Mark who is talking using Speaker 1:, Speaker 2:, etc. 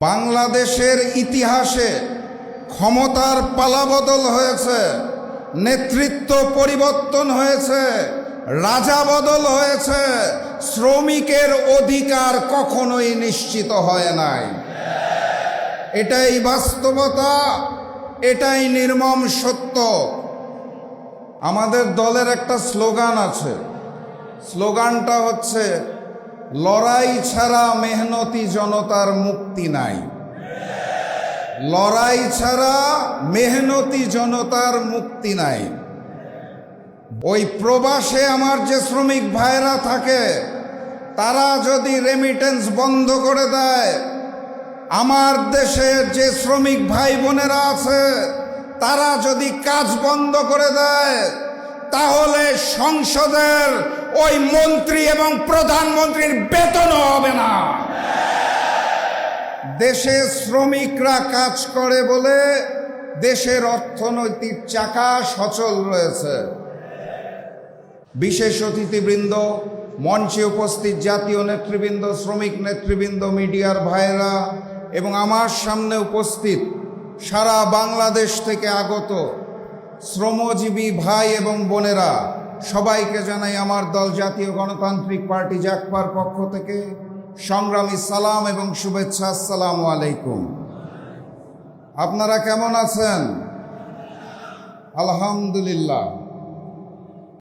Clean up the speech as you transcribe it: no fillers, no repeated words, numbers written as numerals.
Speaker 1: বাংলাদেশের ইতিহাসে ক্ষমতার পালাবদল হয়েছে, নেতৃত্ব পরিবর্তন হয়েছে, রাজা বদল হয়েছে, শ্রমিকের অধিকার কখনোই নিশ্চিত হয় নাই। এটাই বাস্তবতা, এটাই নির্মম সত্য। আমাদের দলের একটা স্লোগান আছে, স্লোগানটা হচ্ছে লড়াই ছাড়া মেহনতি জনতার মুক্তি নাই। লড়াই ছাড়া মেহনতি জনতার মুক্তি নাই। ওই প্রবাসে আমার যে শ্রমিক ভাইরা থাকে, তারা যদি রেমিটেন্স বন্ধ করে দেয়, আমার দেশের যে শ্রমিক ভাই বোনেরা আছে তারা যদি কাজ বন্ধ করে দেয়, তাহলে সংসদের ওই মন্ত্রী এবং প্রধানমন্ত্রীর বেতনও হবে না। দেশে শ্রমিকরা কাজ করে বলে দেশের অর্থনৈতিক চাকা সচল রয়েছে। বিশেষ অতিথিবৃন্দ, মঞ্চে উপস্থিত জাতীয় নেতৃবৃন্দ, শ্রমিক নেতৃবৃন্দ, মিডিয়ার ভাইরা এবং আমার সামনে উপস্থিত সারা বাংলাদেশ থেকে আগত শ্রমজীবী ভাই এবং বোনেরা, সবাইকে জানাই আমার দল জাতীয় গণতান্ত্রিক পার্টি জাগপার পক্ষ থেকে সংগ্রামী সালাম এবং শুভেচ্ছা। আসসালামু আলাইকুম। আপনারা কেমন আছেন? আলহামদুলিল্লাহ।